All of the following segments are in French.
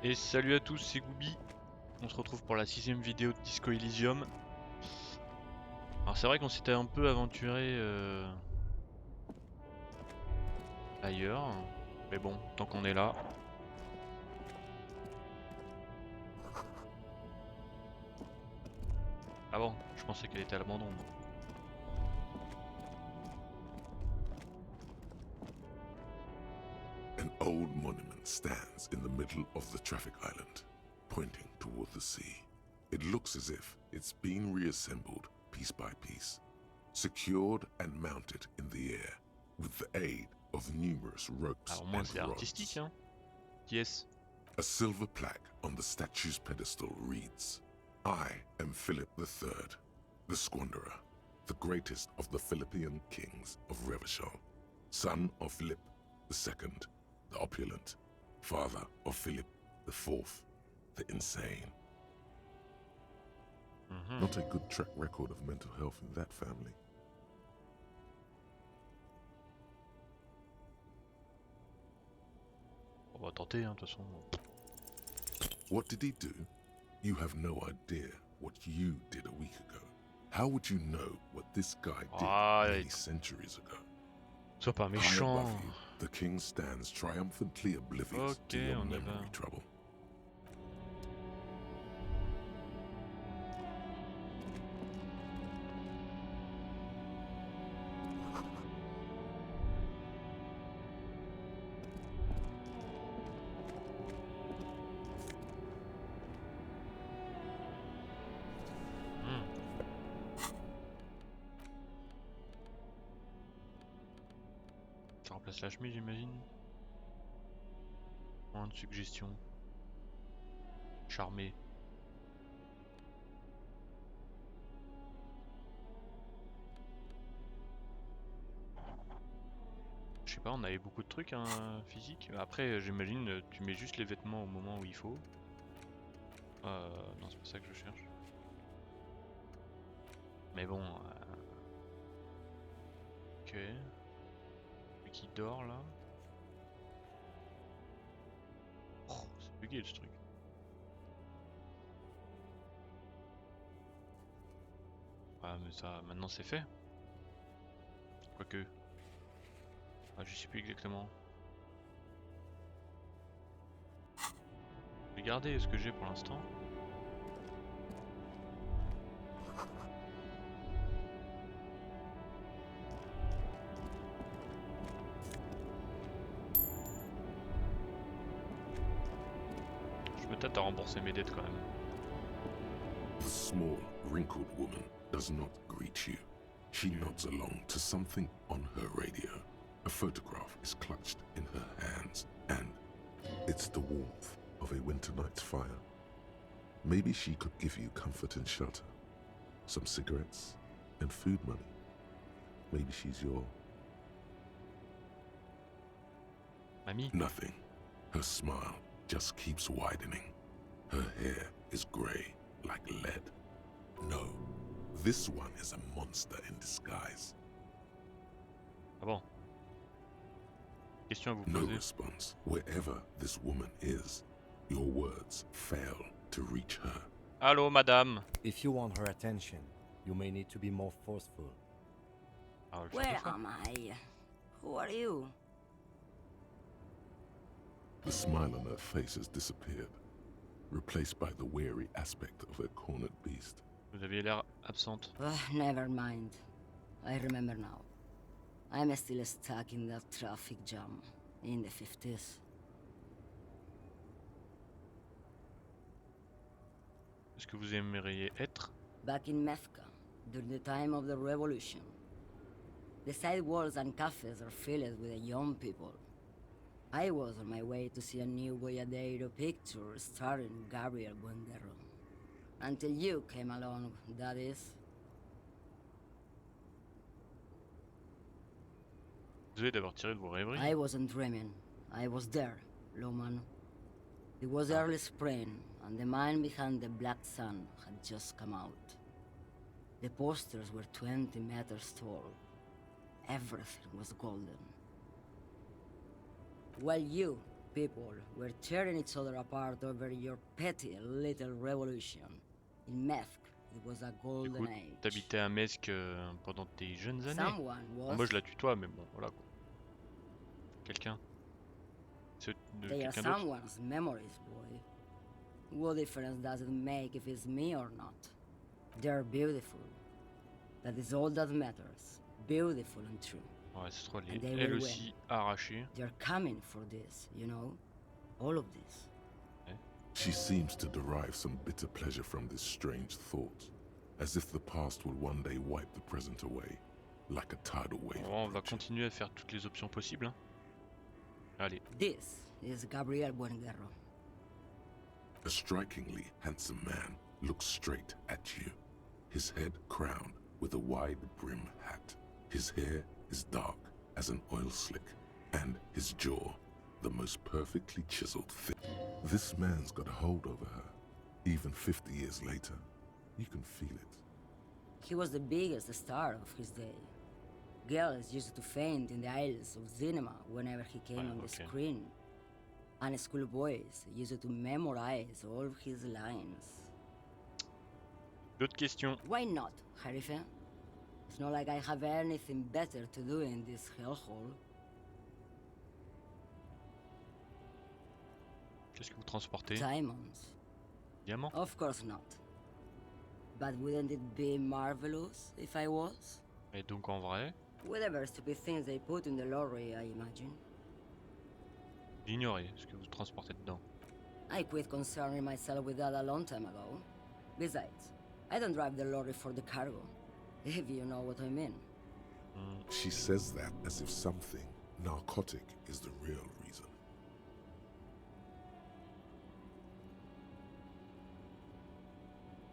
Et salut à tous, c'est Goubi. On se retrouve pour la 6ème vidéo de Disco Elysium. Alors c'est vrai qu'on s'était un peu aventuré ailleurs. Mais bon, tant qu'on est là. Ah bon, je pensais qu'elle était à l'abandon. An old monument stands in the middle of the traffic island, pointing toward the sea. It looks as if it's been reassembled piece by piece, secured and mounted in the air with the aid of numerous ropes Alors au moins and c'est artistique, rods. hein. Yes. A silver plaque on the statue's pedestal reads, "I am Philip III, the Squanderer, the greatest of the Philippian kings of Revachol, son of Philip II, the opulent, father of Philip IV, the insane." Not a good track record of mental health in that family. On va tenter, hein, de toute façon. What did he do? You have no idea what you did a week ago. How would you know what this guy did many centuries ago? Sois pas High méchant. above you, the king stands triumphantly oblivious to your on y va. memory trouble. Ça remplace la chemise, j'imagine. Moins de suggestions. Charmé. Je sais pas, on avait beaucoup de trucs hein, physiques. Après, j'imagine, tu mets juste les vêtements au moment où il faut. Non, c'est pas ça que je cherche. Mais bon. Ok. Lui qui dort là. Oh, c'est bugué ce truc. Ah, mais ça, maintenant c'est fait. Quoique. Ah, je sais plus exactement. Je vais garder ce que j'ai pour l'instant. Je me tâte à rembourser mes dettes quand même. The small, wrinkled woman does not greet you. She nods along to something on her radio. A photograph is clutched in her hands, and it's the warmth of a winter night's fire. Maybe she could give you comfort and shelter, some cigarettes and food money. Maybe she's your... Mamie? Nothing. Her smile just keeps widening. Her hair is grey like lead. No, this one is a monster in disguise. Ah bon? Question à vous No poser. response. Wherever this woman is, your words fail to reach her. Allô, madame? If you want her attention, you may need to be more forceful. Ah, ouais, Where am I? Who are you? The smile on her face has disappeared, replaced by the weary aspect of a cornered beast. Vous aviez l'air absente. Never mind. I remember now. I'm still stuck in that traffic jam in the 50s. Est-ce que vous aimeriez être? Back in Mecca, during the time of the revolution. The sidewalks and cafes are filled with young people. I was on my way to see a new Boyadero picture starring Gabriel Buendero. Until you came along, that is. Désolé d'avoir tiré de vos rêveries. I wasn't dreaming. I was there, Loman. It was early spring, and the man behind the black sun had just come out. The posters were 20 meters tall. Everything was golden. While you people were tearing each other apart over your petty little revolution. In Methk, it was a Du golden coup, age. t'habitais à Mesque pendant tes jeunes années. Someone was. Moi je la tutoie, mais bon, voilà quoi. Quelqu'un. C'est de They are quelqu'un d'autre. someone's memories, boy. What difference does it make if it's me or not? They're beautiful. That is all that matters. Beautiful and true. Ouais, c'est trop. And they Elle will aussi arrachée. They're coming for this, you know? All of this. She seems to derive some bitter pleasure from this strange thought, as if the past will one day wipe the present away, like a tidal wave. Bon, on va approaching. continuer à faire toutes les options possibles. Hein. Allez. This is Gabriel Buenguerro. A strikingly handsome man looks straight at you, his head crowned with a wide brim hat. His hair is dark as an oil slick, and his jaw the most perfectly chiseled thing. This man's got a hold over her, even 50 years later. You can feel it. He was the biggest star of his day. Girls used to faint in the aisles of cinema whenever he came on the screen. And schoolboys used to memorize all of his lines. D'autres questions? Why not, Harife? It's not like I have anything better to do in this hellhole. Qu'est-ce que vous transportez? Diamonds. Diamants? Of course not. But wouldn't it be marvelous if I was? Et donc en vrai, Whatever stupid things they put in the lorry, I imagine. j'ignorais ce que vous transportez dedans. I quit concerning myself with that a long time ago. Besides, I don't drive the lorry for the cargo, if you know what I mean. She says that as if something narcotic is the real reason.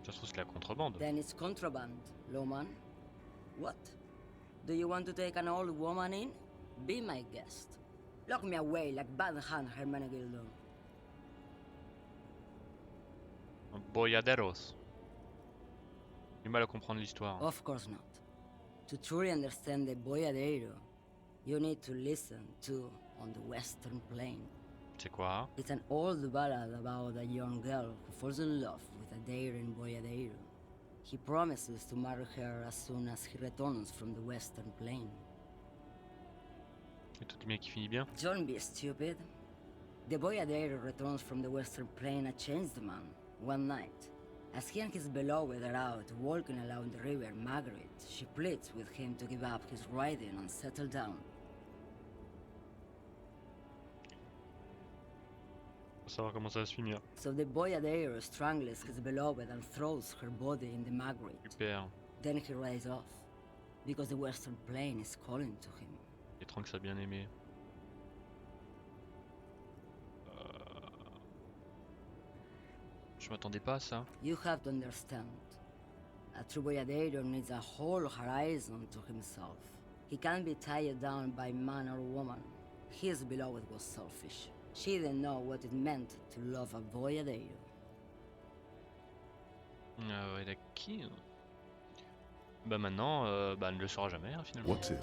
Ça se trouve c'est la contrebande. Then it's contraband, Lowman. What? Do you want to take an old woman in? Be my guest. Lock me away like Bad Hand Hermenegildo. Boyaderos. J'ai du mal à comprendre l'histoire. Of course not. To truly understand the Boyadero, you need to listen to On the Western Plain. C'est quoi? It's an old ballad about a young girl who falls in love with a daring Boyadero. He promises to marry her as soon as he returns from the Western Plain. Et tout est bien qui finit bien. Don't be stupid. The Boyadero returns from the Western Plain a changed man, one night. As he and his beloved are out walking along the river Margaret, she pleads with him to give up his riding and settle down. Faut savoir comment ça va se finir. So the Boyadero strangles his beloved and throws her body in the Margaret. Super. Then he rides off, because the Western Plain is calling to him. Et Trunks a bien aimé. Je m'attendais pas à ça. You have to understand. A true Boyadero needs a whole horizon to himself. He can't be tied down by man or woman. His beloved was selfish. She didn't know what it meant to love a Boyadero. Ah ouais, d'accord. Bah maintenant, bah, elle ne le saura jamais hein, finalement. What if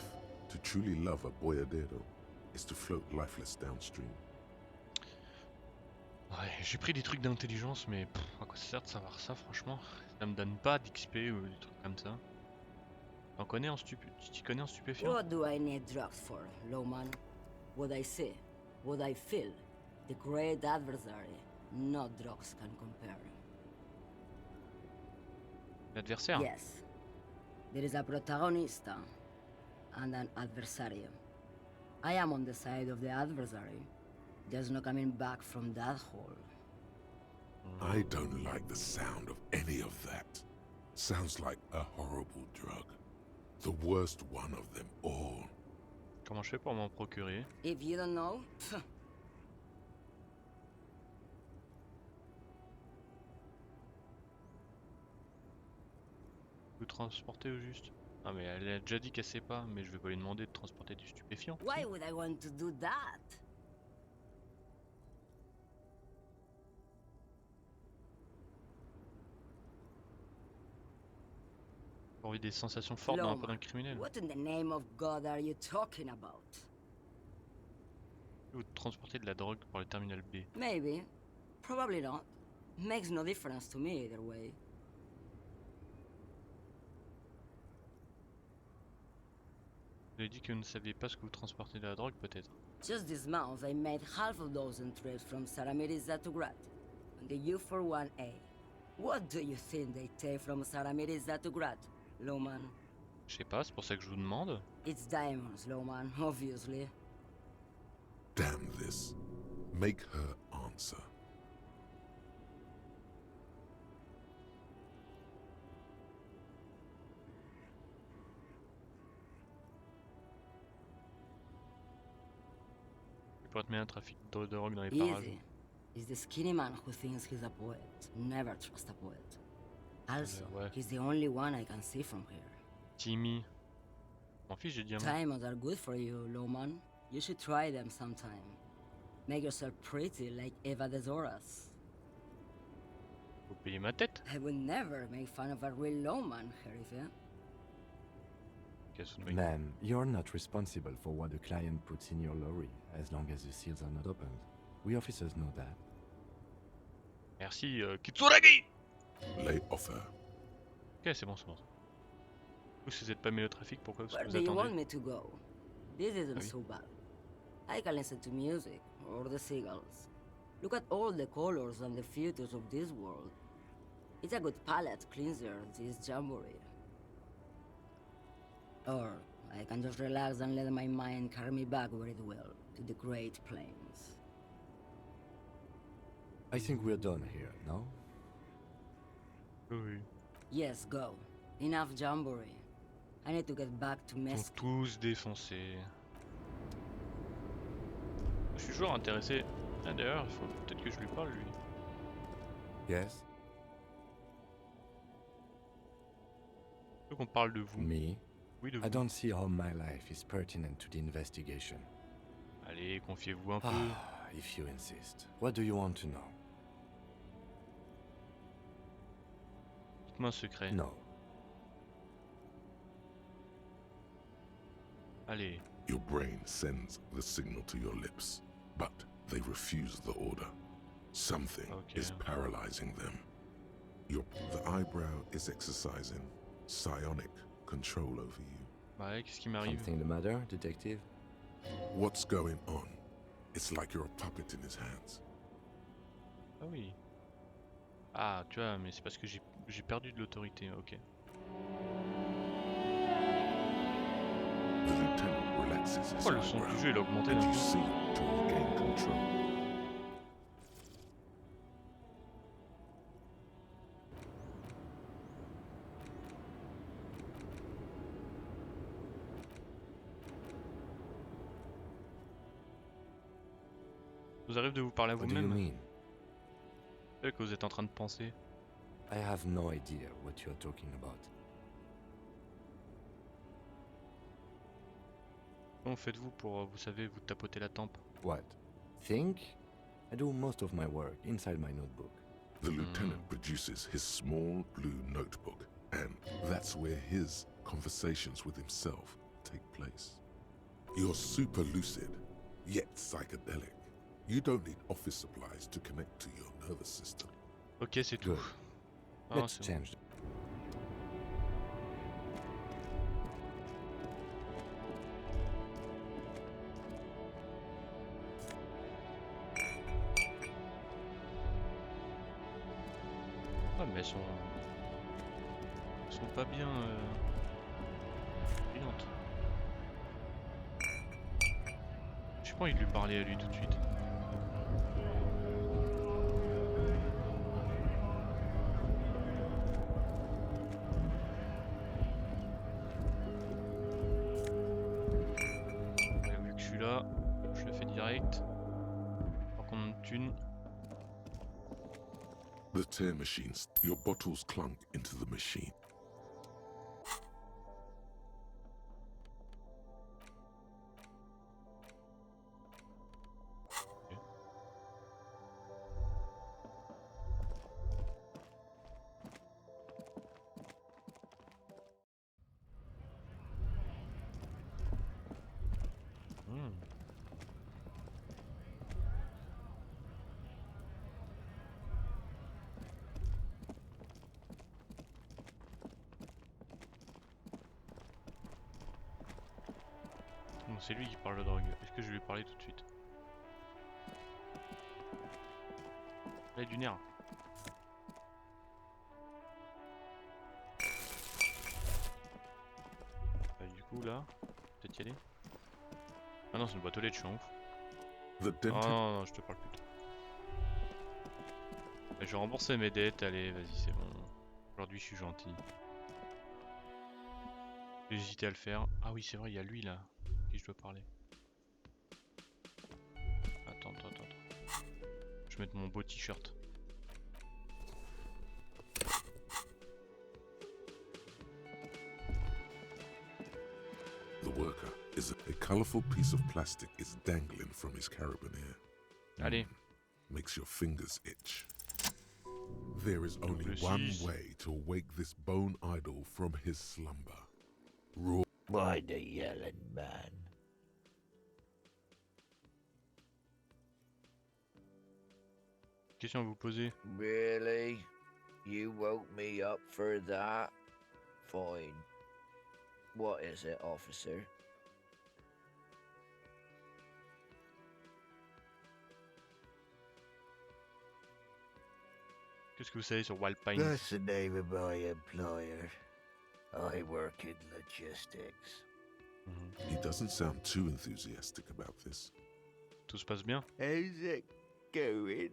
to truly love a boyadero is to float lifeless downstream? Ouais, j'ai pris des trucs d'intelligence, mais pff, à quoi ça sert de savoir ça, franchement? Ça me donne pas d'XP ou des trucs comme ça. Tu t'y connais en stupéfiant? What do I need drugs for, Lowman? What I see, what I feel, the great adversary, no drugs can compare. L'adversaire? Yes, there is a protagonista and an adversario. I am on the side of the adversary. There's no coming back from that hole. I don't like the sound of any of that. Sounds like a horrible drug. The worst one of them all. Comment je fais pour m'en procurer? If you don't know, Vous transporter au juste? Ah mais elle a déjà dit qu'elle sait pas, mais je vais pas lui demander de transporter du stupéfiant. why would I want to do that? J'ai envie des sensations fortes dans la peau d'un criminel. What in the name of God are you talking about? Vous transportez de la drogue pour le terminal B. Maybe. Probably not. Makes no difference to me either way. Vous avez dit que vous ne saviez pas ce que vous transportez de la drogue, peut-être. Just this month, I made half a dozen trips from Saramiriza to Grat, on the U41A. What do you think they take from Saramiriza to Grat, Lowman? Je sais pas, c'est pour ça que je vous demande. It's diamonds, Lowman, obviously. Damn this. Make her answer. Pour être mis un trafic de drogue dans les parages. Easy. He's the skinny man who thinks he's a poet. Never trust a poet. Also, Ouais. he's the only one I can see from here. Timmy. Mon fils, j'ai dit à moi. Diamonds are good for you, Lowman. You should try them sometime. Make yourself pretty like Eva de Zoras. Vous payez ma tête. I would never make fun of a real Lowman, Sheriff. Qu'est-ce que vous Ma'am, you're not responsible for what the client puts in your lorry, as long as the seals are not opened. We officers know that. Merci, Kitsuragi. Lay off her. Ok, c'est bon, c'est bon. Vous, si vous n'êtes pas mêlé au trafic, pourquoi Where vous do you want attendez? me to go? This isn't oui. so bad. I can listen to music, or the seagulls. Look at all the colors and the features of this world. It's a good palate cleanser, this jamboree. Or I can just relax and let my mind carry me back where it will, to the Great Plains. I think we're done here, no? Oui. Yes, go. Enough jamboree. I need to get back to Ils mess. sont tous défoncés. Je suis toujours intéressé. Ah, d'ailleurs, il faut peut-être que je lui parle, lui. Yes? Il faut qu'on parle de vous. Me? Oui, de I vous. don't see how my life is pertinent to the investigation. Allez, confiez-vous un peu. Ah, if you insist. What do you want to know? Dites-moi un secret. No. Allez. Your brain sends the signal to your lips, but they refuse the order. Something Okay. is paralyzing them. The eyebrow is exercising psionic control over you. Bah ouais, qu'est-ce qui m'arrive? Something the matter, detective? What's going on? It's like you're a puppet in his hands. Ah oui. Ah, tu vois, mais c'est parce que j'ai perdu de l'autorité, ok. The lieutenant relaxes his Oh, le son eyebrow, du jeu, il a augmenté and d'un you coup. seem to regain control. Vous arrive de vous parler à What do you vous-même? mean? C'est que vous êtes en train de penser. I have no idea what you're talking about. Comment faites-vous pour, vous savez, vous tapoter la tempe? What? Think? I do most of my work inside my notebook. The lieutenant produces his small blue notebook, and that's where his conversations with himself take place. You're super lucid, yet psychedelic. You don't need office supplies to connect to your nervous system. Ok, c'est tout. Good. Ah, Let's c'est bon. change. Ah, mais elles sont pas bien brillantes. J'ai pas envie de lui parler à lui tout de suite. Ouais, vu que je suis là, je le fais direct. Par contre, on thune. The tear machines, your bottles clunk into the machine. c'est lui qui parle de drogue. Est-ce que je vais lui parler tout de suite? Là, du nerf. Du coup, là, peut-être y aller. Ah non, c'est une boîte aux lettres, je suis un ouf. The Oh dentist. non, non, je te parle plus. Je vais rembourser mes dettes, allez, vas-y, c'est bon. Aujourd'hui, je suis gentil. J'ai hésité à le faire. Ah oui, c'est vrai, il y a lui là, à qui je dois parler. Attends. Je vais mettre mon beau t-shirt. The worker is a colorful piece of plastic is dangling from his carabiner. Allez. Makes your fingers itch. There is only Double one six. way to wake this bone idol from his slumber. Raw. Why the yelling, man? Question à vous poser. Really? You woke me up for that? Fine. What is it, officer? Qu'est-ce que vous savez sur Wild Pines? That's the name of my employer. I work in logistics. He doesn't sound too enthusiastic about this. Tout se passe bien? How's it going?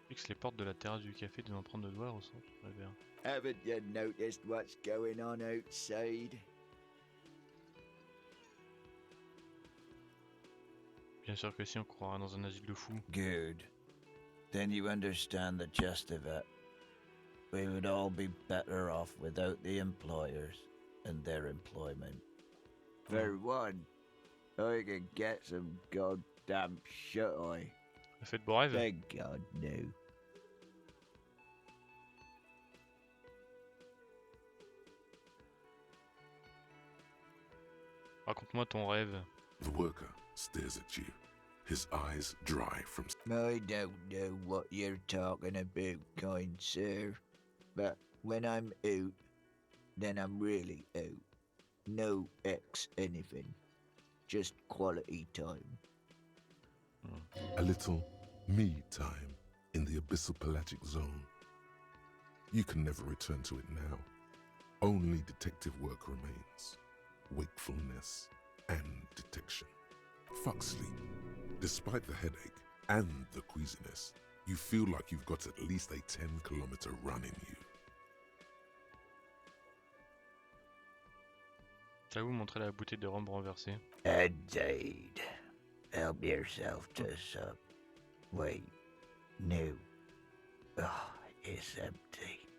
Fixe les portes de la terrasse du café des empreintes de doigts ressortent sur la verre. Haven't you noticed what's going on outside? Bien sûr que si, on croira dans un asile de fous. Good. Then you understand the gist of it. We would all be better off without the employers and their employment. For one, I can get some goddamn shut-eye. Faites beau rêve? Thank God, no. Raconte-moi ton rêve. The worker stares at you, his eyes dry from. I don't know what you're talking about, kind sir. But when I'm out, then I'm really out. No X anything. Just quality time. A little me time in the abyssal pelagic zone. You can never return to it now. Only detective work remains. Wakefulness and detection. Fuck sleep. Despite the headache and the queasiness, you feel like you've got at least a 10-kilometer run in you. T'as vous montrer la bouteille de rhum renversée? Indeed. Help yourself to some. Wait. No. Oh, it's empty.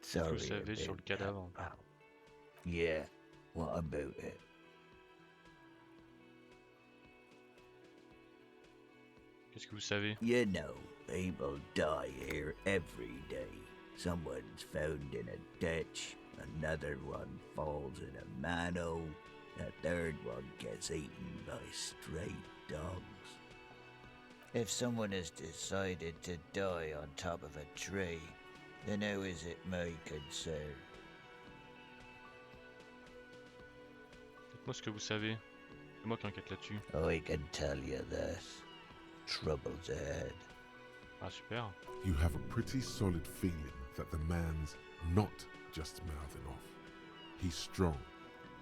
Sorry. Vous savez sur le cadavre. Yeah. What about it? Qu'est-ce que vous savez? You know, people die here every day. Someone's found in a ditch, another one falls in a manhole, a third one gets eaten by stray dogs. If someone has decided to die on top of a tree, then how is it my concern? Dites-moi ce que vous savez. C'est moi qui enquête là-dessus. I can tell you this. Trouble's ahead. Ah super. You have a pretty solid feeling that the man's not just mouthing off. He's strong,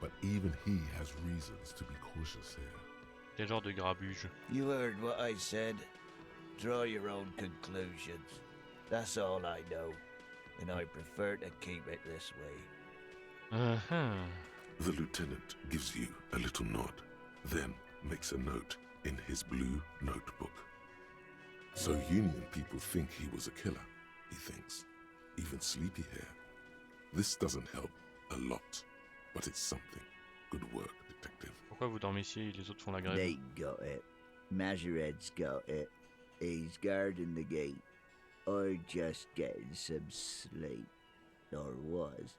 but even he has reasons to be cautious here. Quel genre de grabuge? You heard what I said. Draw your own conclusions. That's all I know, and I prefer to keep it this way. Uh-huh. The lieutenant gives you a little nod, then makes a note in his blue notebook. So Union people think he was a killer, he thinks. Even sleepy hair. This doesn't help a lot, but it's something. Good work, detective. Pourquoi vous dormez ici et les autres font la grève? They got it. Majoret's got it. He's guarding the gate. Or just getting some sleep. Or was.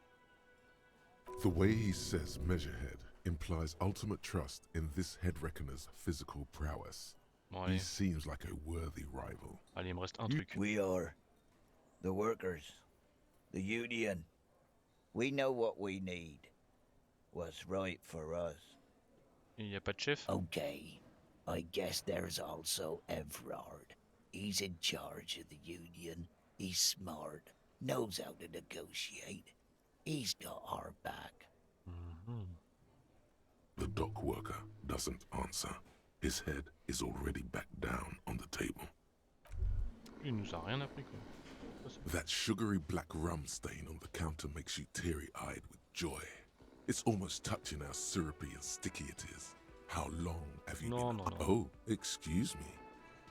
The way he says Measurehead implies ultimate trust in this head reckoner's physical prowess. Bon He allez, seems like a worthy rival. allez, il me reste un truc. We are the workers. The Union. We know what we need. What's right for us. Il n'y a pas de chef? Okay. I guess there's also Everard. He's in charge of the Union. He's smart. Knows how to negotiate. He's got our back. The dock worker doesn't answer. His head is already back down on the table. Il nous a rien appris quoi. That sugary black rum stain on the counter makes you teary-eyed with joy. It's almost touching how syrupy and sticky it is. How long have you No, been... no, no. Oh, excuse me.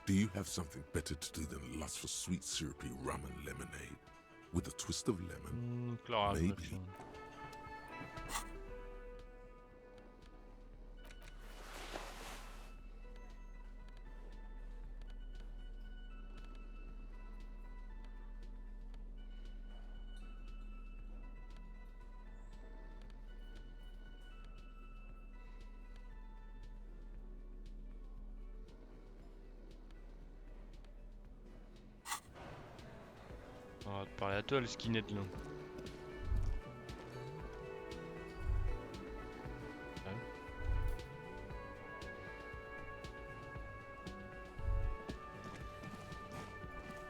Do you have something better to do than lust for sweet syrupy rum and lemonade? With a twist of lemon? Clara, Maybe. On va te parler à toi, le skinhead là. Ouais.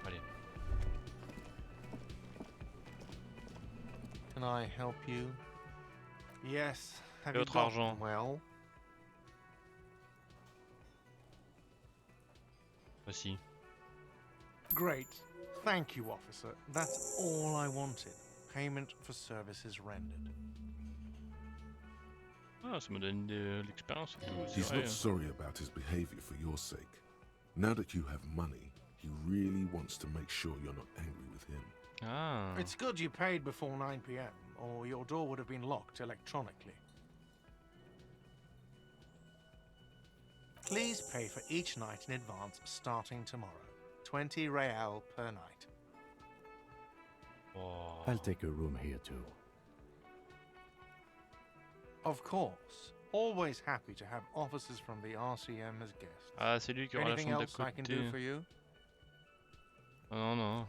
Allez. Can I help you? Yes. Have Et you autre got argent. well? Voici. Great. Thank you, officer. That's all I wanted. Payment for services rendered. Ah, ça me donne de l'expérience et tout. C'est He's vrai. not sorry about his behavior for your sake. Now that you have money, he really wants to make sure you're not angry with him. Ah. It's good you paid before 9 p.m., or your door would have been locked electronically. Please pay for each night in advance starting tomorrow. 20 real per night. Oh. I'll take a room here too. Of course. Always happy to have officers from the RCM as guests. Ah, c'est lui qui aura la Anything chambre d'à else I can do côté. for you? Non, non.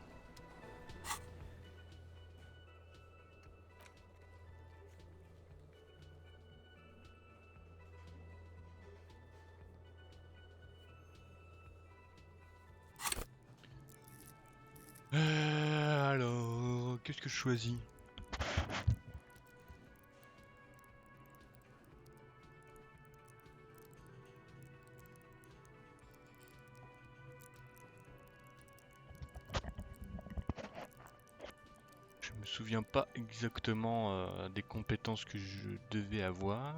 Alors, qu'est-ce que je choisis? Je me souviens pas exactement des compétences que je devais avoir.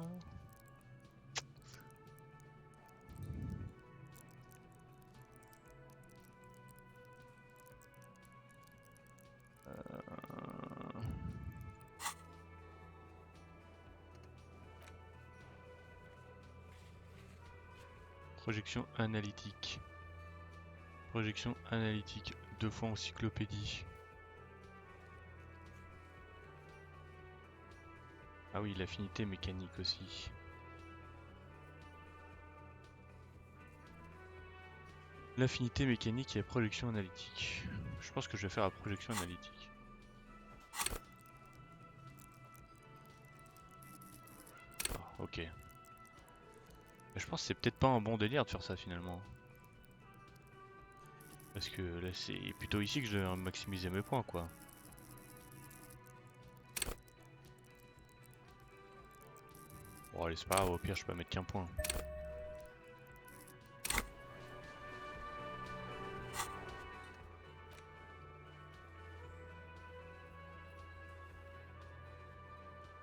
Projection analytique. Projection analytique. 2 fois encyclopédie. Ah oui, l'affinité mécanique aussi. L'affinité mécanique et la projection analytique. Je pense que je vais faire la projection analytique. Ah, ok. Je pense que c'est peut-être pas un bon délire de faire ça finalement. Parce que là c'est plutôt ici que je dois maximiser mes points quoi. Bon allez c'est pas grave, au pire je peux mettre qu'un point.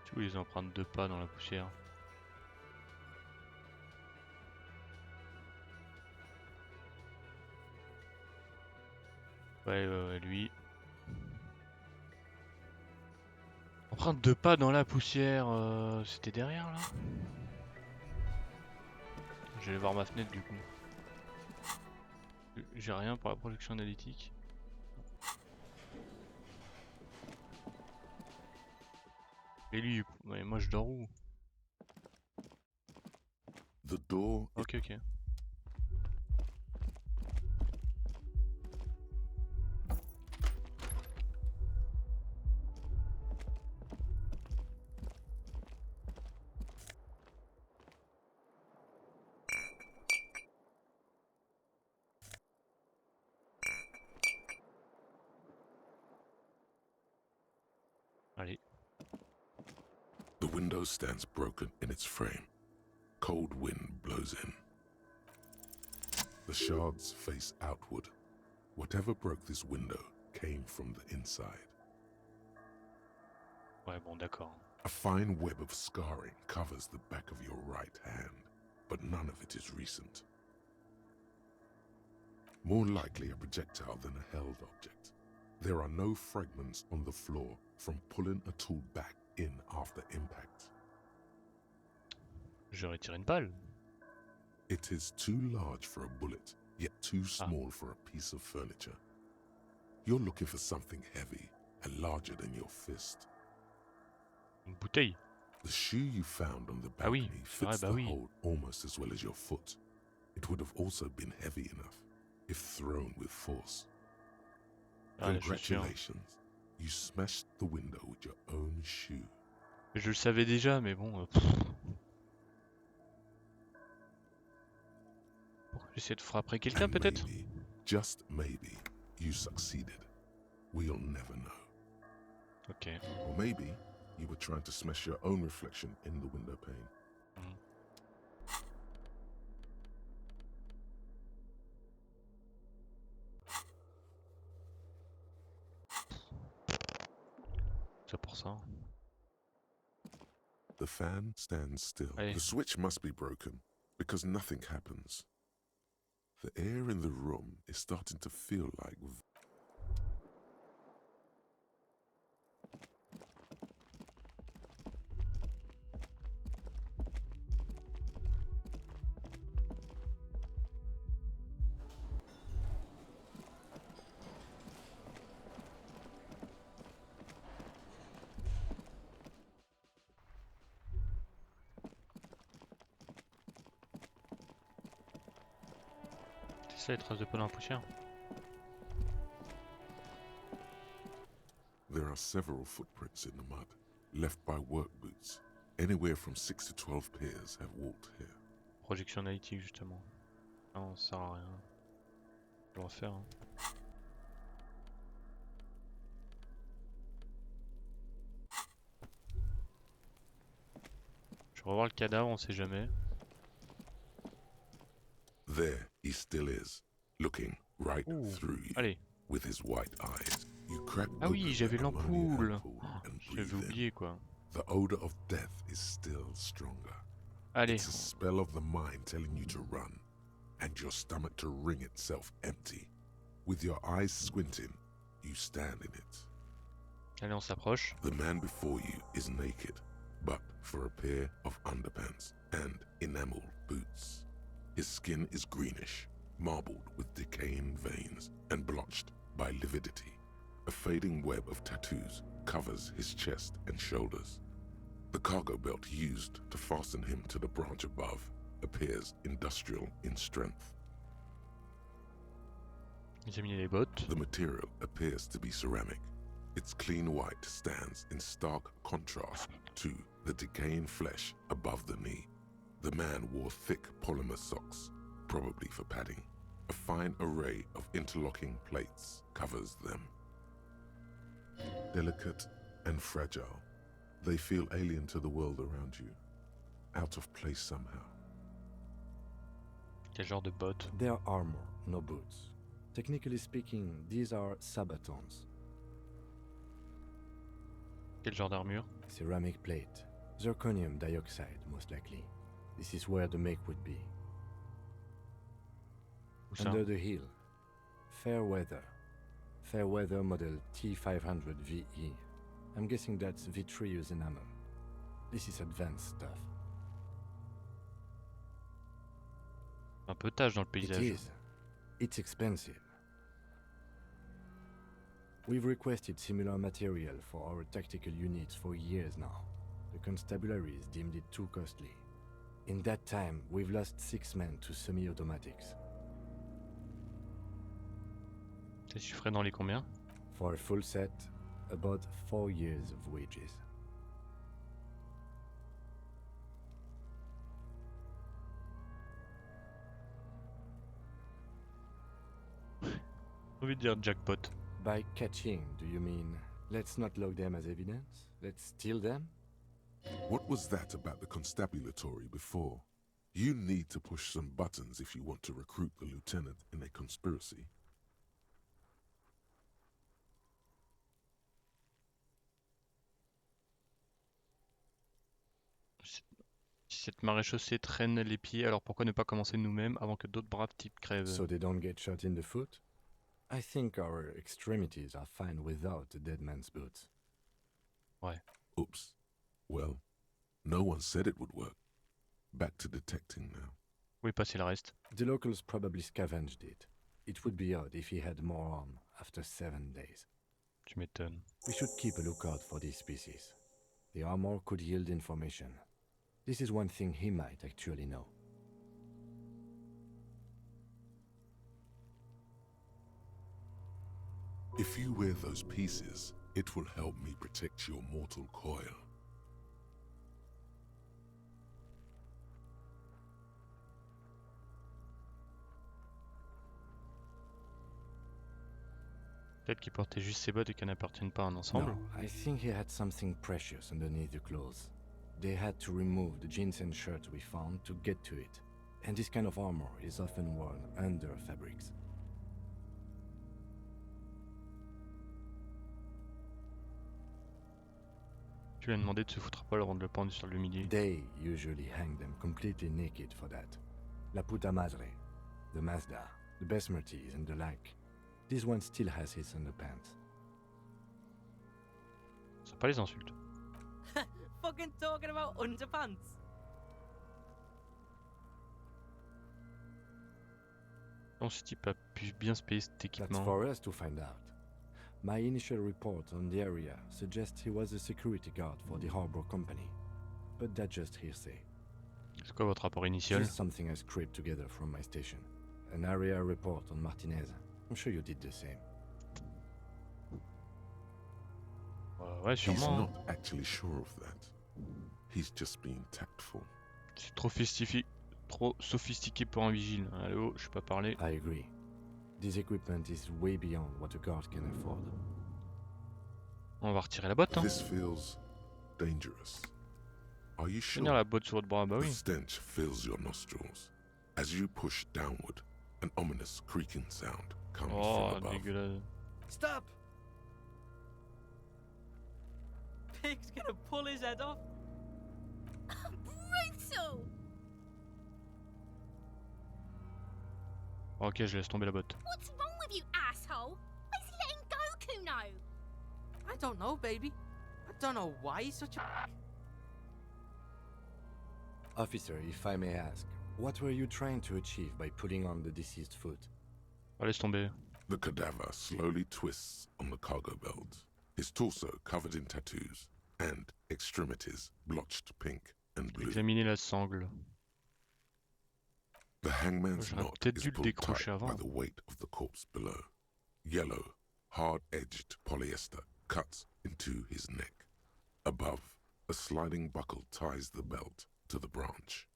Tu vois les empreintes de pas dans la poussière. Ouais, lui. Empreinte de pas dans la poussière, c'était derrière là. Je vais voir ma fenêtre du coup. J'ai rien pour la projection analytique. Et lui, ouais, moi je dors où? The door Ok, ok. window stands broken in its frame. Cold wind blows in. The shards face outward. Whatever broke this window came from the inside. Ouais, bon, d'accord. A fine web of scarring covers the back of your right hand, but none of it is recent. More likely a projectile than a held object. There are no fragments on the floor from pulling a tool back in after impact. Je retire une balle. It is too large for a bullet, yet too small for a piece of furniture. You're looking for something heavy and larger than your fist. Une bouteille. The shoe you found on the Ah oui, balcony c'est vrai, fits bah the oui. hold almost as well as your foot. It would have also been heavy enough if thrown with force. Ah, la chaussure. Congratulations, you smashed the window with your own shoe. Je le savais déjà, mais bon. J'essaie de frapper quelqu'un And peut-être. maybe, just maybe, you succeeded. We'll never know. Ok. Or maybe you were trying to smash your own reflection in the window pane. C'est pour ça. The fan stands still. Allez. The switch must be broken because nothing happens. The air in the room is starting to feel like C'est ça les traces de pas dans la poussière. there are several footprints in the mud, left by work boots. Anywhere from 6 to 12 pairs have walked here. Projection analytique justement. Non, ça sert à rien. Je vais le refaire. Hein. Je vais revoir le cadavre, on sait jamais. There he still is, looking right Ouh. through you Allez. with his white eyes. You crack Ah oui, open j'avais the ammonia l'ampoule. ampoule and J'avais breathe in. oublié quoi. The odor of death is still stronger. Allez. It's a spell of the mind telling you to run, and your stomach to wring itself empty. With your eyes squinting, you stand in it. Allez, on s'approche. The man before you is naked, but for a pair of underpants and enameled boots. His skin is greenish, marbled with decaying veins and blotched by lividity. A fading web of tattoos covers his chest and shoulders. The cargo belt used to fasten him to the branch above appears industrial in strength. Examiner les bottes. The material appears to be ceramic. Its clean white stands in stark contrast to the decaying flesh above the knee. The man wore thick polymer socks, probably for padding. A fine array of interlocking plates covers them. Delicate and fragile, they feel alien to the world around you, out of place somehow. Quel genre de bottes? They're armor, no boots. Technically speaking, these are sabatons. Quel genre d'armure? Ceramic plate. Zirconium dioxide, most likely. This is where the make would be. Où ça? Under the heel. Fairweather. Fairweather model T500 VE. I'm guessing that's vitreous enamel. This is advanced stuff. Un peu tâche dans le It paysage. is. It's expensive. We've requested similar material for our tactical units for years now. The constabularies deemed it too costly. In that time, we've lost 6 men to semi-automatics. Ça chiffré dans les combien? For a full set, about 4 years of wages. J'ai envie de dire jackpot. By catching, do you mean let's not log them as evidence? Let's steal them? What was that about the constabulary before? You need to push some buttons if you want to recruit the lieutenant in a conspiracy. Si cette maréchaussée traîne les pieds, alors pourquoi ne pas commencer nous-mêmes avant que d'autres braves types crèvent? So they don't get shot in the foot? I think our extremities are fine without a dead man's boots. Ouais. Oops. Well, no one said it would work. Back to detecting now. Où est passé le reste? The locals probably scavenged it. It would be odd if he had more on after 7 days. Tu m'étonnes. We should keep a lookout for these species. The armor could yield information. This is one thing he might actually know. If you wear those pieces, it will help me protect your mortal coil. Peut-être qu'il portait juste ses bottes et qu'elles n'appartiennent pas à un ensemble. No, I think he had something precious underneath the clothes. They had to remove the jeans and shirts we found to get to it. And this kind of armor is often worn under fabrics. Tu lui as demandé de se foutre à poil avant de le pendre sur le milieu. They usually hang them completely naked for that. La puta madre, the Mazda, the besmirties and the like. This one still has his underpants. C'est pas les insultes. Fucking talking about underpants. Non, ce type a pu bien se payer cet That's équipement. for us to find out. My initial report on the area suggests he was a security guard for the harbor company. But that's just hearsay. C'est quoi votre rapport initial? Just something I scraped together from my station. An area report on Martinez. I'm sure you did the same. Ouais, He's sûrement. not actually sure of that. He's just being tactful. C'est trop sophistiqué pour un vigile. Allô, je sais pas parler. I agree. This equipment is way beyond what a guard can afford. On va retirer la botte, hein. This feels dangerous. Are you Tenir sure? la botte sur votre bras, bah The oui. stench fills your nostrils. As you push downward, an ominous creaking sound comes Oh, from above. dégueulasse. Stop! Pig's gonna pull his head off. Brutal! Ok, je laisse tomber la botte. What's wrong with you, asshole? Why is he letting Goku know? I don't know, baby. I don't know why he's such a. Officer, if I may ask, what were you trying to achieve by pulling on the deceased foot? Oh, laisse tomber. The cadaver slowly twists on the cargo belt, his torso covered in tattoos, and extremities blotched pink and blue. Examiner la sangle. The hangman's J'aurais knot peut-être is dû le pulled tight décrocher by avant. the weight of the corpse below. Yellow, hard-edged polyester cuts into his neck. Above, a sliding buckle ties the belt to the branch.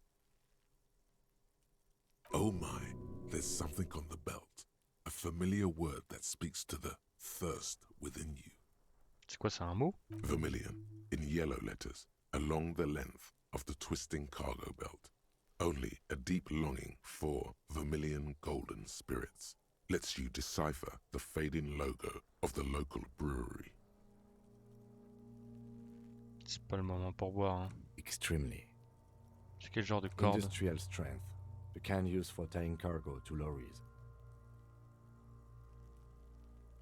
Oh my, there's something on the belt. A familiar word that speaks to the thirst within you. C'est quoi, c'est un mot? Vermilion, in yellow letters, along the length of the twisting cargo belt. Only a deep longing for vermilion golden spirits lets you decipher the fading logo of the local brewery. C'est pas le moment pour boire, hein. Extremely. C'est quel genre de corde? Industrial strength. The kind used for tying cargo to lorries.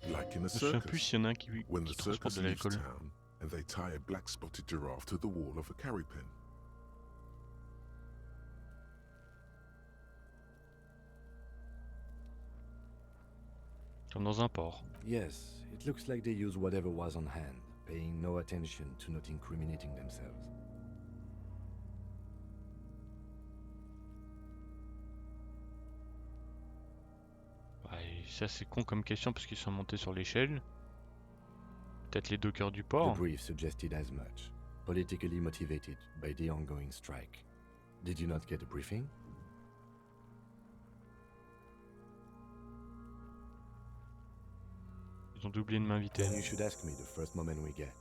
Like in a Je me souviens plus circus, s'il y en a un qui when the transporte circus de leaves l'alcool. town and they tie a black-spotted giraffe to the wall of a carry pen. Comme dans un port. Yes, it looks like they use whatever was on hand, paying no attention to not incriminating themselves. Ouais, ça c'est con comme question parce qu'ils sont montés sur l'échelle. Peut-être les dockers du The port. brief suggested as much, politically motivated by the ongoing strike. Did you not get a briefing? Ils ont oublié de m'inviter. Then you should ask me the first moment we get.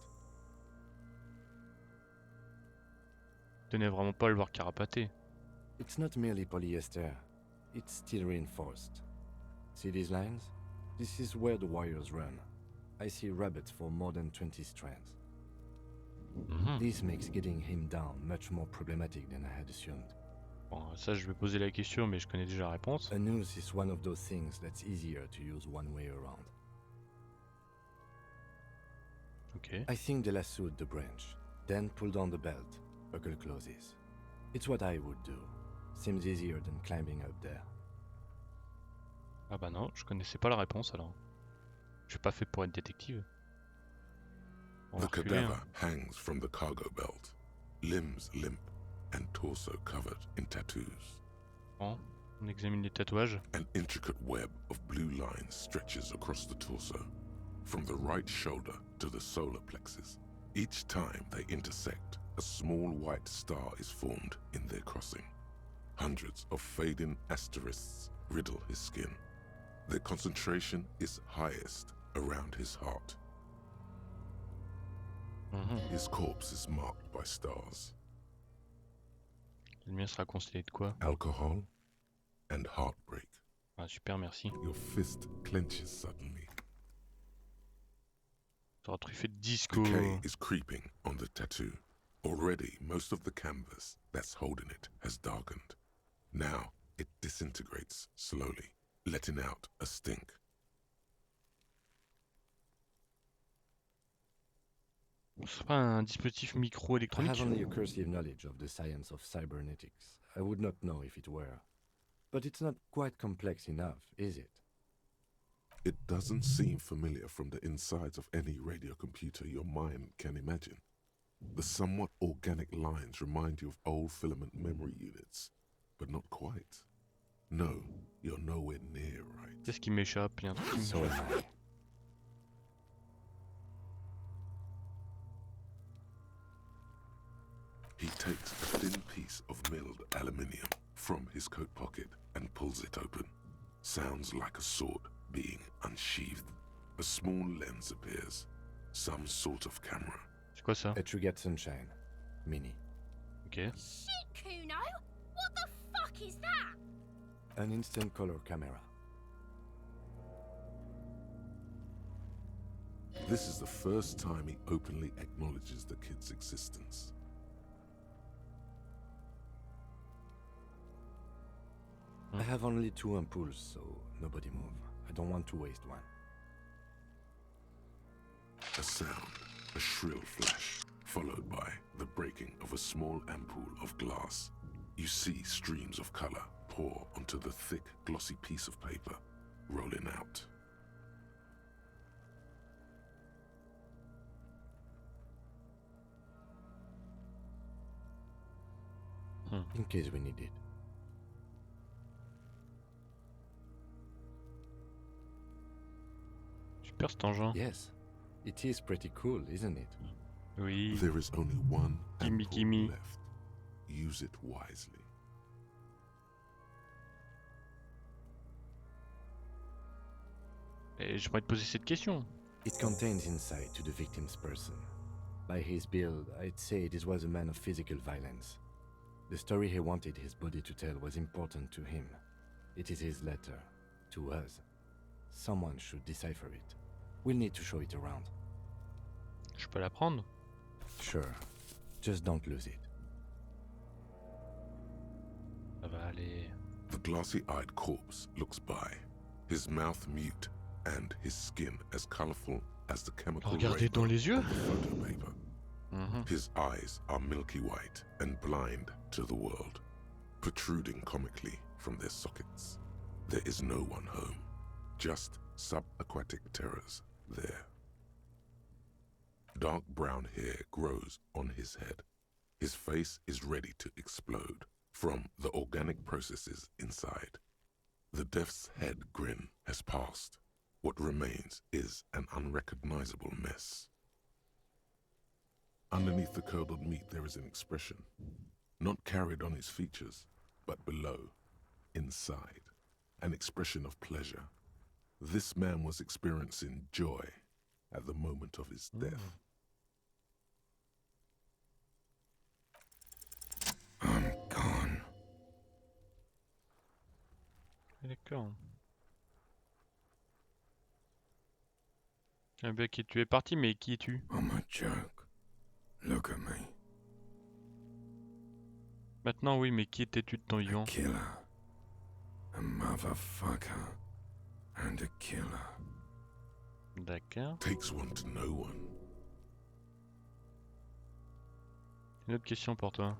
Tenais vraiment pas à le voir carapater. It's not merely polyester, it's steel reinforced. See these lines? This is where the wires run. I see rabbits for more than 20 strands. This makes getting him down much more problematic than I had assumed. Bon, ça je vais poser la question, mais je connais déjà la réponse. A noose is one of those things that's easier to use one way around. Ok. I think they lassoed the branch, then pulled on the belt, buckle closes. It's what I would do. Seems easier than climbing up there. Ah bah non, je connaissais pas la réponse alors. Je suis pas fait pour être détective. On va The reculer, cadaver hein. hangs from the cargo belt, limbs limp and torso covered in tattoos. Bon, on examine les tatouages. An intricate web of blue lines stretches across the torso, from the right shoulder to the solar plexus. Each time they intersect, a small white star is formed in their crossing. Hundreds of fading asterisks riddle his skin. Their concentration is highest around his heart. His corpse is marked by stars. Le mien sera constellé de quoi? Alcohol and heartbreak. Ah super, merci. Your fist clenches suddenly. Ça sera truffé de disco. Decay is creeping on the tattoo. Already, most of the canvas that's holding it has darkened. Now, it disintegrates slowly, letting out a stink. Ce sera pas un dispositif I have micro-électronique? only a cursive knowledge of the science of cybernetics. I would not know if it were. But it's not quite complex enough, is it? It doesn't seem familiar from the insides of any radio computer your mind can imagine. The somewhat organic lines remind you of old filament memory units, but not quite. No, you're nowhere near right. Qu'est-ce qui m'échappe? Il y a un truc qui So m'échappe. am I. He takes a thin piece of milled aluminium from his coat pocket and pulls it open. Sounds like a sword being unsheathed. A small lens appears. Some sort of camera. C'est quoi ça? A Trigat Sunshine. Mini. Ok. Shit, Kuno! What the fuck is that? An instant color camera. This is the first time he openly acknowledges the kid's existence. I have only 2 ampoules, so nobody move. I don't want to waste one. A sound, a shrill flash, followed by the breaking of a small ampoule of glass. You see streams of color pour onto the thick, glossy piece of paper, rolling out. In case we need it. Super cet engin. Yes. It is pretty cool, isn't it? Oui. There is only one Gimme, ampoule gimme. left. Use it wisely. Et j'aimerais te poser cette question. It contains insight to the victim's person. By his build, I'd say this was a man of physical violence. The story he wanted his body to tell was important to him. It is his letter. To us. Someone should decipher it. We'll need to show it around. Je peux la prendre? Sure. Just don't lose it. Ça va aller. The glossy-eyed corpse looks by, his mouth mute and his skin as colorful as the chemical Regardez rainbow dans les yeux. on the photo paper. Mhm. His eyes are milky white and blind to the world, protruding comically from their sockets. There is no one home, just subaquatic terrors there. Dark brown hair grows on his head. His face is ready to explode from the organic processes inside. The death's head grin has passed. What remains is an unrecognizable mess. Underneath the curdled meat there is an expression, not carried on his features, but below, inside, an expression of pleasure. This man was experiencing joy at the moment of his death. D'accord. Ah bah, qui tu es parti, mais qui es-tu? I'm a joke. Look at me. Maintenant, oui, mais qui étais-tu de ton A vivant? killer. A motherfucker. And a killer. D'accord. Takes one to know one. Une autre question pour toi.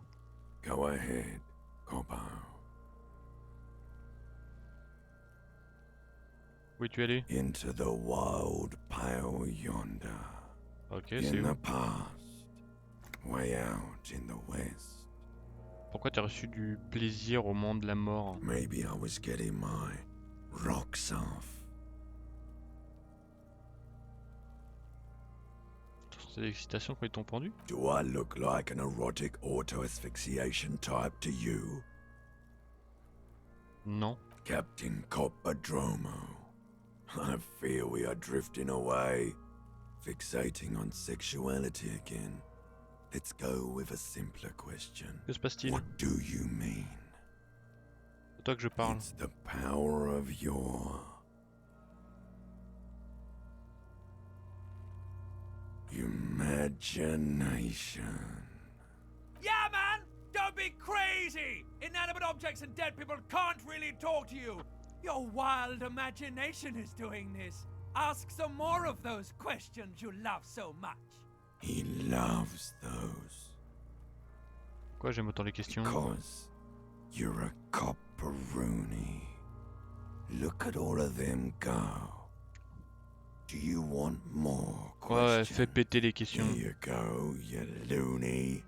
Go ahead, Goubi. Où es-tu allé? Into the wild pale yonder. Ok, c'est In où? the past. Way out in the west. Pourquoi t'as reçu du plaisir au moment de la mort? Maybe I was getting my rocks off. C'est l'excitation quand ils t'ont pendu? Do I look like an erotic auto-asphyxiation type to you? Non. Captain Coppadromo. I fear we are drifting away, fixating on sexuality again. Let's go with a simpler question. Que se passe-t-il? What do you mean? C'est toi que je parle. It's the power of your imagination. Yeah, man! Don't be crazy! Inanimate objects and dead people can't really talk to you! Your wild imagination is doing this. Ask some more of those questions you love so much. He loves those. Pourquoi j'aime autant les questions? Because you're a copperoonie. Look at all of them go. Do you want more Ouais, questions? fais péter les questions. Here you go, you loony.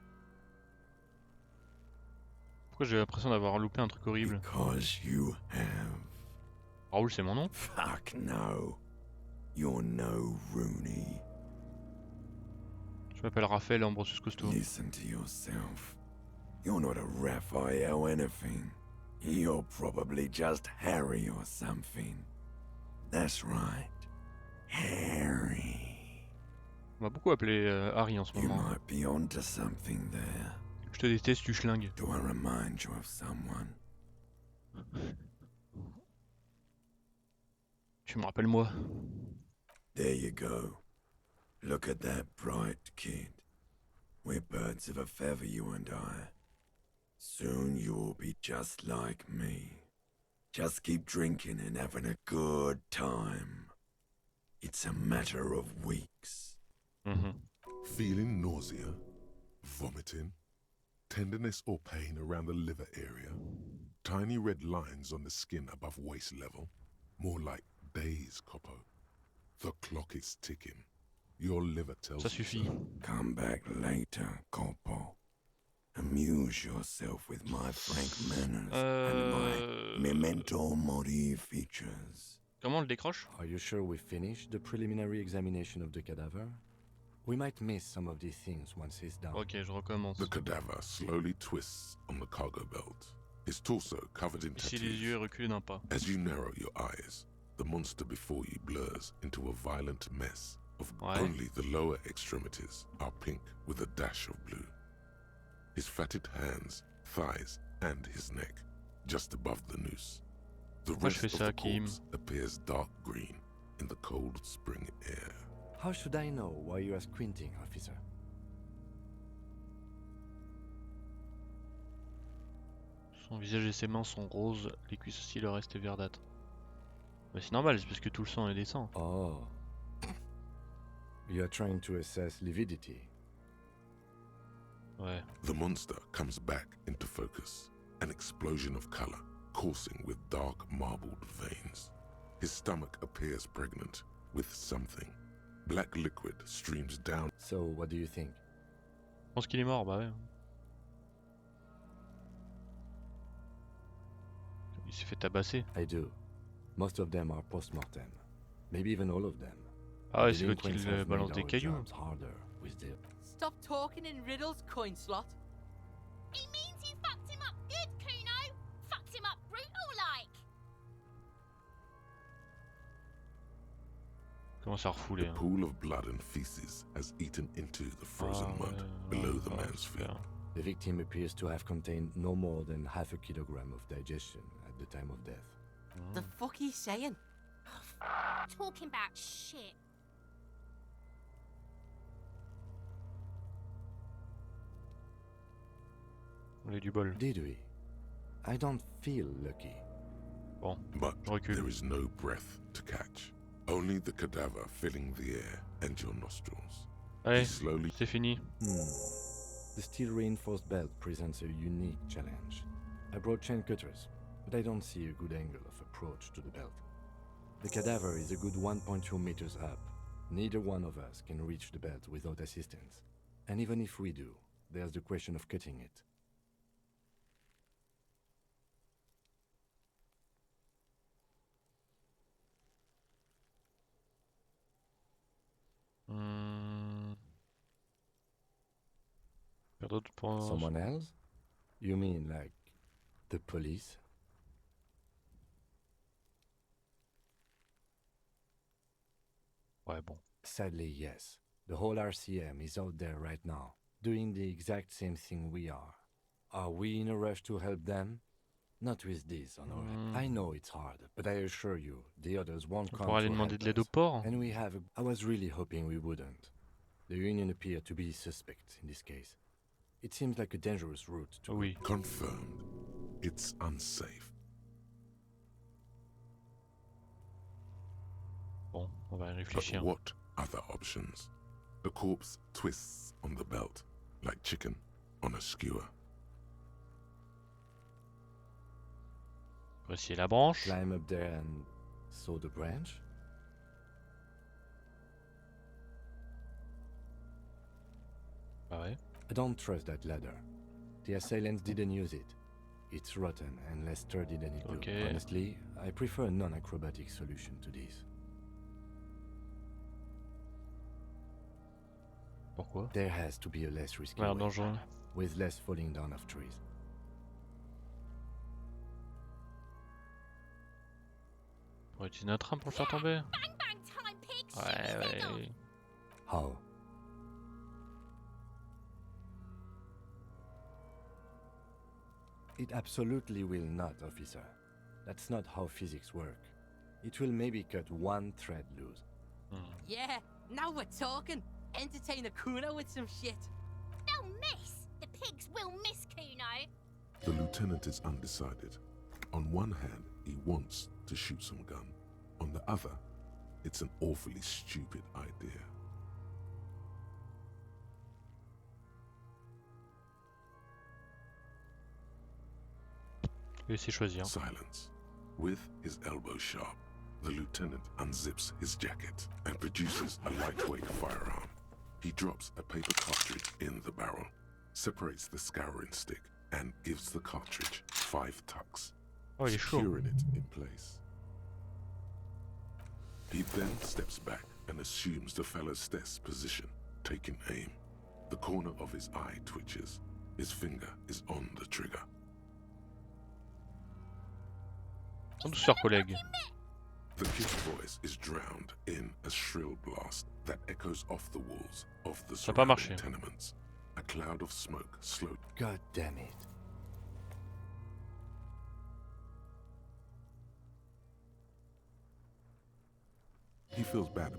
Pourquoi j'ai l'impression d'avoir loupé un truc horrible? Because you have. Raoul, c'est mon nom? Fuck no. You're no Rooney. Je m'appelle Raphaël Ambrosius Costaud. Listen to yourself. You're not a Raphael anything. You're probably just Harry or something. That's right. Harry. On m'a beaucoup appelé Harry en ce You moment. might be onto something there. Je te déteste, tu schlingues. Do I remind you of someone? Tu me rappelles moi. There you go. Look at that bright kid. We're birds of a feather, you and I. Soon you will be just like me. Just keep drinking and having a good time. It's a matter of weeks. Feeling nausea, vomiting, tenderness or pain around the liver area, tiny red lines on the skin above waist level, more like days, Coppo. The clock is ticking. Your liver tells Ça you suffit. so. Come back later, Corpo. Amuse yourself with my frank manners and my memento mori features. Comment on le décroche? Are you sure we finished the preliminary examination of the cadaver? We might miss some of these things once he's done. Ok, je recommence. The cadaver slowly twists on the cargo belt, his torso covered in Ici les yeux tattoos. reculés d'un pas. As you narrow your eyes, the monster before you blurs into a violent mess of Ouais. only the lower extremities are pink with a dash of blue. His fatted hands, thighs, and his neck, just above the noose. The Pourquoi je rest fais of ça, the Kim? corpse appears dark green in the cold spring air. How should I know why you are squinting, officer? Son visage et ses mains sont roses, les cuisses aussi, le reste est verdâtre. Mais c'est normal, c'est parce que tout le sang est descend. Oh. You are trying to assess lividity. Ouais. The monster comes back into focus, an explosion of color, coursing with dark marbled veins. His stomach appears pregnant with something. Black liquid streams down. So, what do you think? Je pense qu'il est mort, bah ouais. Il s'est fait tabasser. I do. Most of them are post-mortem. Maybe even all of them. Ah ouais, c'est l'autre Delinquents qui have balance made des our cailloux. jobs harder with their... Stop talking in riddles, coin slot. He means you fucked him up good, Kuno. Fucked him up brutal like. Commence à refouler. The Hein. pool of blood and feces has eaten into the frozen Ah, mud ouais, below ouais, the ouais, man's feet. super. The victim appears to have contained no more than half a kilogram of digestion at the time of death. The fuck he's saying? Talking about shit. On a du bol. Did we? I don't feel lucky. Bon, But je recule. there is no breath to catch. Only the cadaver filling the air and your nostrils. Allez, He slowly c'est fini. The steel reinforced belt presents a unique challenge. I brought chain cutters, but I don't see a good angle of approach to the belt. The cadaver is a good 1.2 meters up. Neither one of us can reach the belt without assistance. And even if we do, there's the question of cutting it. Faire d'autres pour... Someone else? You mean like the police? Ouais, bon. Sadly, yes. The whole RCM is out there right now, doing the exact same thing we are. Are we in a rush to help them? Not with this on our head. I know it's hard, but I assure you, the others won't On come pourra aller to demander help de l'aide au us. port. And we have I was really hoping we wouldn't. The Union appeared to be suspect in this case. It seems like a dangerous route to Oui. confirmed. It's unsafe. Bon, on va y But réfléchir. what other options? The corpse twists on the belt like chicken on a skewer. On va essayer la branche. climb up there and saw the branch. Ah ouais. I don't trust that ladder. The assailants didn't use it. It's rotten and less sturdy than it looked. Okay. Honestly, I prefer a non-acrobatic solution to this. Pourquoi? There has to be a less risky L'air way, dangereux. with less falling down of trees. On va utiliser notre arme pour le faire tomber. Bang bang time, pig. Shoot Ouais, his head off. ouais. How? It absolutely will not, officer. That's not how physics work. It will maybe cut one thread loose. Yeah, now we're talking. Entertain a Kuno with some shit. They'll miss. The pigs will miss Kuno. The lieutenant is undecided. On one hand, he wants to shoot some gun. On the other, it's an awfully stupid idea. Je vais essayer de choisir. Silence. With his elbow sharp, the lieutenant unzips his jacket and produces a lightweight firearm. He drops a paper cartridge in the barrel, separates the scouring stick, and gives the cartridge 5 tucks, Oh, il est chaud. securing it in place. He then steps back and assumes the fellow's desk position, taking aim. The corner of his eye twitches. His finger is on the trigger. En douceur, collègue. The kid's voice is drowned in a shrill blast that echoes off the walls of the Ça a pas surrounding marché. tenements. A cloud of smoke slowly. God damn it. He feels bad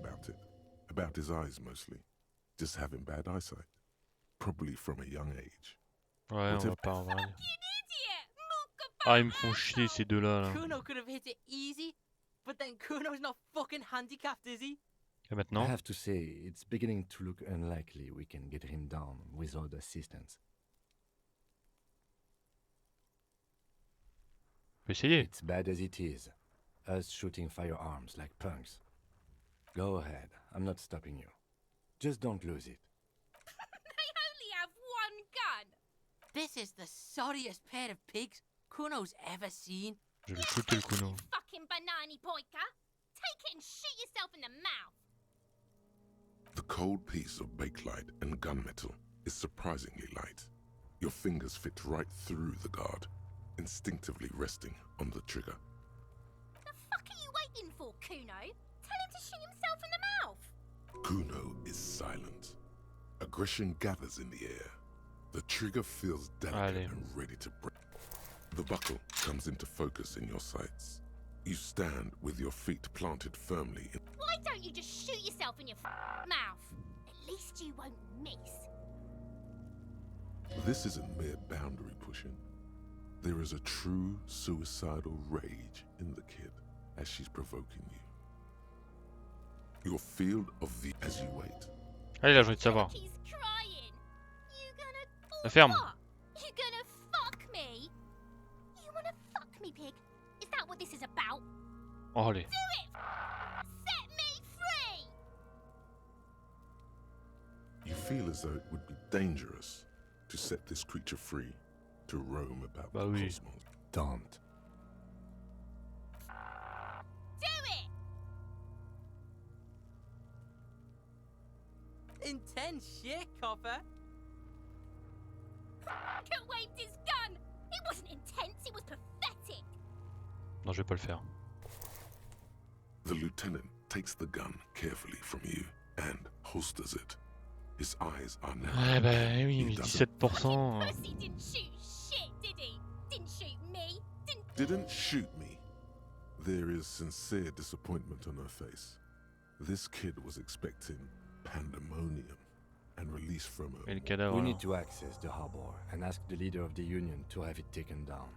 about his eyes mostly, just having bad eyesight, probably from a young age. Ouais, on va pas en parler. You idiot. Ah, ils me font chier ces deux-là. Là. Kuno could have hit it easy, but then Kuno's not fucking handicapped, is he? Et I maintenant? have to say, it's beginning to look unlikely we can get him down without assistance. On peut essayer. It's bad as it is. Us shooting firearms like punks. Go ahead, I'm not stopping you. Just don't lose it. They only have one gun. This is the sorriest pair of pigs Kuno's ever seen. Je vais shooter le Kuno. Fucking banani poika. Take it and shoot yourself in the mouth. The cold piece of bakelite and gunmetal is surprisingly light. Your fingers fit right through the guard, instinctively resting on the trigger. The fuck are you waiting for, Kuno? Tell him to shoot himself in the mouth. Kuno is silent. Aggression gathers in the air. The trigger feels delicate Allez. and ready to break. The buckle comes into focus in your sights. You stand with your feet planted firmly in. Why don't you just shoot yourself in your mouth? At least you won't miss. This isn't mere boundary pushing. There is a true suicidal rage in the kid as she's provoking you. Your field of view as you wait. Allez, là, j'ai envie de savoir. He's crying. You gonna La ferme. what? You gonna fuck me? You wanna fuck me, pig? Is that what this is about? Oh, allez. Do it! Set me free! You feel as though it would be dangerous to set this creature free to roam about Bah the oui. cosmos. Don't. Do it! Intense shit, copper. Fucker waved his gun! It wasn't intense, it was pathetic! Non, je vais pas le faire. The lieutenant takes the gun carefully from you and holsters it. His eyes are now. Ouais, bah oui, mais He doesn't- 17%. Pussy didn't shoot shit, did he? Didn't shoot me? Didn't shoot me. There is sincere disappointment on her face. This kid was expecting pandemonium and release from Et her. le cadavre. We alors. need to access the harbor and ask the leader of the Union to have it taken down.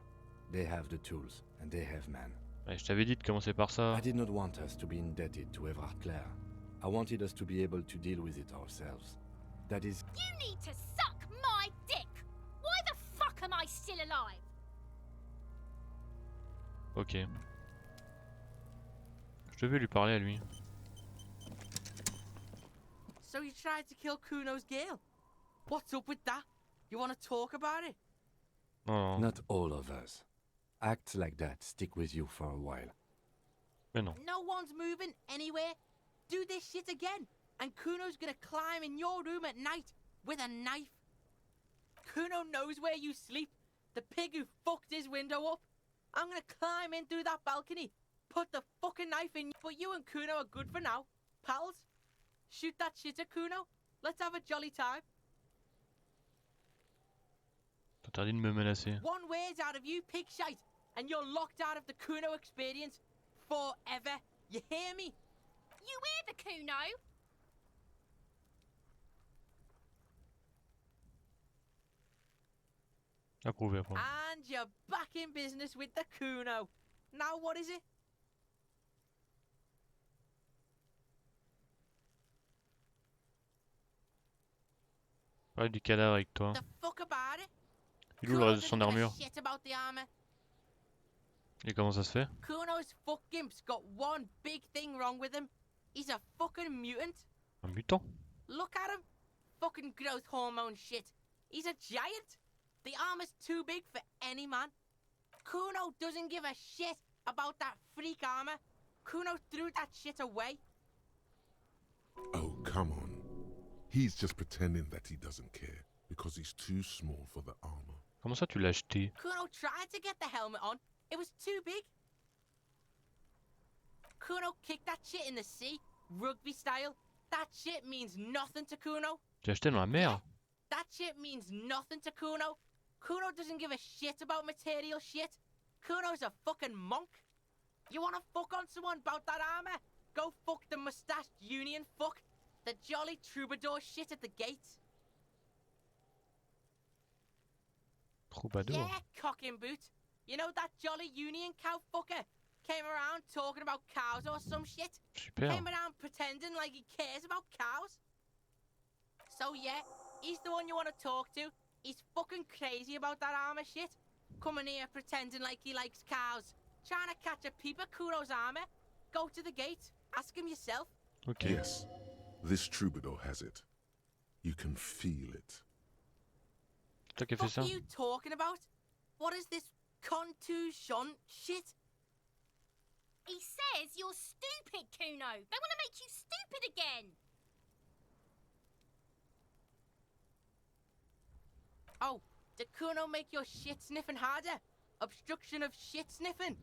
They have the tools, and they have men. Ouais, je t'avais dit de commencer par ça. I did not want us to be indebted to Evrard Clare. I wanted us to be able to deal with it ourselves. That is... You need to suck my dick! Why the fuck am I still alive? Ok. Je devais lui parler à lui. So you tried to kill Kuno's girl? What's up with that? You want to talk about it? Non, non. Not all of us. Acts like that stick with you for a while. Mais non. No one's moving anywhere. Do this shit again, and Kuno's gonna climb in your room at night with a knife. Kuno knows where you sleep. The pig who fucked his window up. I'm gonna climb in through that balcony, put the fucking knife in. But you and Kuno are good for now, pals. Shoot that shit at Kuno. Let's have a jolly time. T'interdis de me menacer. One word out of you, pig shite, and you're locked out of the Kuno experience forever. You hear me? You hear the Kuno? Approuvé, approuvé. And you're back in business with the Kuno. Now what is it? Parle du cadavre avec toi. The fuck about it? Il ouvre Kuno son doesn't give a armure. shit about the armor. Et comment ça se fait? Kuno's fuck gimp's got one big thing wrong with him. He's a fucking mutant. Un mutant? Look at him. Fucking growth hormone shit. He's a giant. The armor's too big for any man. Kuno doesn't give a shit about that freak armor. Kuno threw that shit away. Oh, come on. He's just pretending that he doesn't care because he's too small for the armor. Comment ça tu l'as acheté? Kuno tried to get the helmet on. It was too big. Kuno kicked that shit in the sea, rugby style. That shit means nothing to Kuno. Tu l'as acheté dans la mer? That shit means nothing to Kuno. Kuno doesn't give a shit about material shit. Kuno's a fucking monk. You wanna fuck on someone about that armor? Go fuck the mustached union fuck. The jolly troubadour shit at the gate. Troubadour. Yeah, cock and boot. You know that jolly union cow fucker? Came around talking about cows or some shit. Super. Came around pretending like he cares about cows. So yeah, he's the one you want to talk to. He's fucking crazy about that armor shit. Coming here pretending like he likes cows. Trying to catch a peep at Kuno's armor. Go to the gate. Ask him yourself. Ok. Yes, this troubadour has it. You can feel it. Toi qui as fait What ça? are you talking about? What is this contusion shit? He says you're stupid, Kuno. They want to make you stupid again. Oh, did Kuno make your shit sniffing harder? Obstruction of shit sniffing.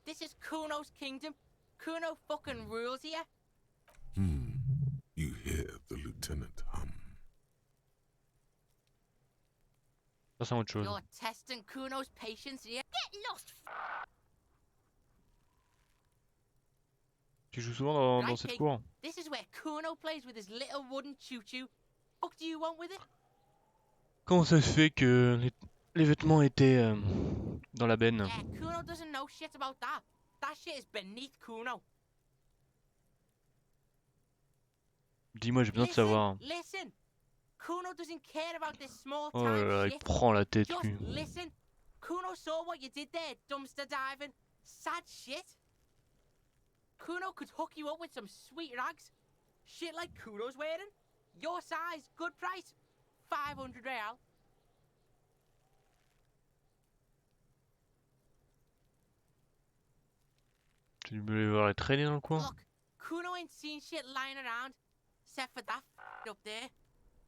This is Kuno's kingdom. Kuno fucking rules here. You hear the lieutenant hum. Ça c'est autre chose. You're testing Kuno's patience here. Get lost, Tu joues souvent dans Right, cette pig. cour? This is where Kuno plays with his little wooden choo-choo. What do you want with it? Comment ça se fait que les vêtements étaient dans la benne? Yeah, Kuno doesn't know shit about that. That shit is beneath Kuno. Dis-moi, j'ai besoin de savoir. Listen. Kuno doesn't care about this small Oh là time là, il shit. prend la tête, Just lui. listen. Kuno saw what you did there, dumpster diving. Sad shit. Kuno could hook you up with some sweet rags. Shit like Kuno's wearing. Your size, good price. 500 real. Tu me voir les traîner dans le coin? Look, Kuno ain't seen shit lying around, except for that up there.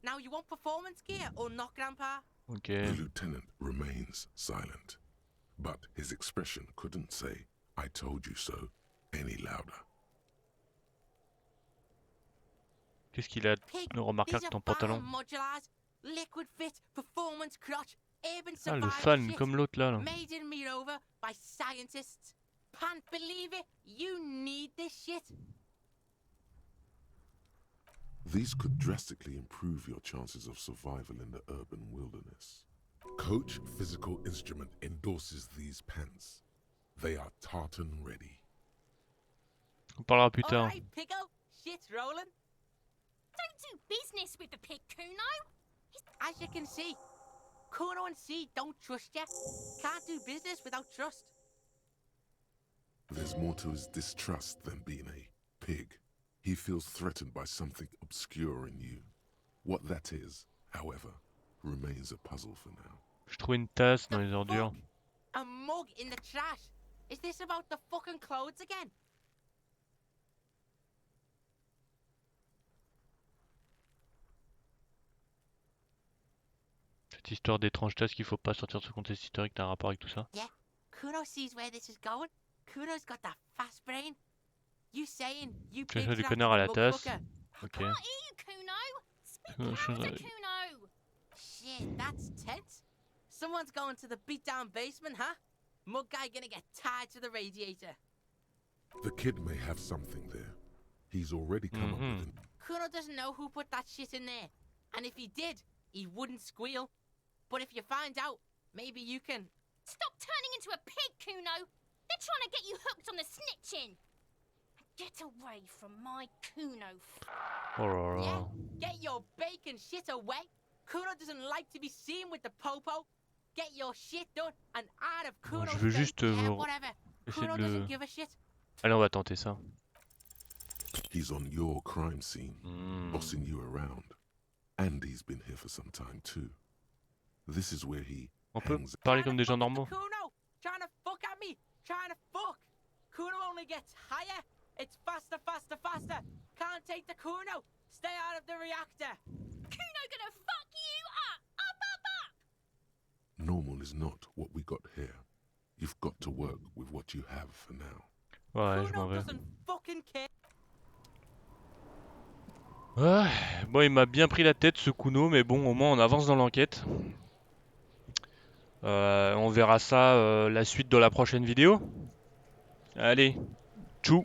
Now you want performance gear or not, Grandpa? Ok. The lieutenant remains silent, but his expression couldn't say, "I told you so," any louder. Qu'est-ce qu'il a Pig, de remarquable these ton are pantalon? fan modulars, liquid fit, performance crotch, urban Ah, le survival fan, shit. comme l'autre là. Made in Mirova by scientists. Can't believe it. You need this shit. These could drastically improve your chances of survival in the urban wilderness. Coach Physical Instrument endorses these pants. They are tartan ready. On parlera plus tard. Alright, Piggo. Shit's rolling. Don't do business with the pig, Kuno. As you can see, Kuno and C don't trust you. Can't do business without trust. There's more to his distrust than being a pig. He feels threatened by something obscure in you. What that is, however, remains a puzzle for now. Je trouve une tasse dans The les ordures. fuck? A mug in the trash. Is this about the fucking clothes again? Cette histoire d'étrange tasse qu'il faut pas sortir de ce contexte historique, t'as un rapport avec tout ça? Yeah, Kuno sees where this is going. Kuno's got that fast brain. You saying you Je pigs fais du are connard à la mug tasse. fucker. Ok. Can't hear you, Kuno. Speak louder, Kuno. Shit, that's tense. Someone's going to the beat-down basement, huh? Mug guy gonna get tied to the radiator. The kid may have something there. He's already come up with an Kuno doesn't know who put that shit in there. And if he did, he wouldn't squeal. But if you find out, maybe you can... Stop turning into a pig, Kuno. They're trying to get you hooked on the snitching. Get away from my Kuno. Oh là Yeah, là. get your bacon shit away. Kuno doesn't like to be seen with the popo. Get your shit done and out of Kuno's je veux face. juste, Yeah, whatever. essayer Kuno de doesn't le... give a shit. Allez, on va tenter ça. He's on your crime scene, Hmm. bossing you around. And he's been here for some time too. This is where he On peut hangs parler Trying comme to des gens fuck at the normaux. Kuno. Trying to fuck at me. Trying to fuck. Kuno only gets higher. It's faster, faster, faster. Can't take the Kuno. Stay out of the reactor. Kuno gonna fuck you up. Up. Normal is not what we got here. You've got to work with what you have for now. Ouais, je m'en Kuno vais. doesn't fucking care. Ouais, bon, il m'a bien pris la tête ce Kuno, mais bon, au moins on avance dans l'enquête. On verra ça la suite dans la prochaine vidéo. Allez, tchou!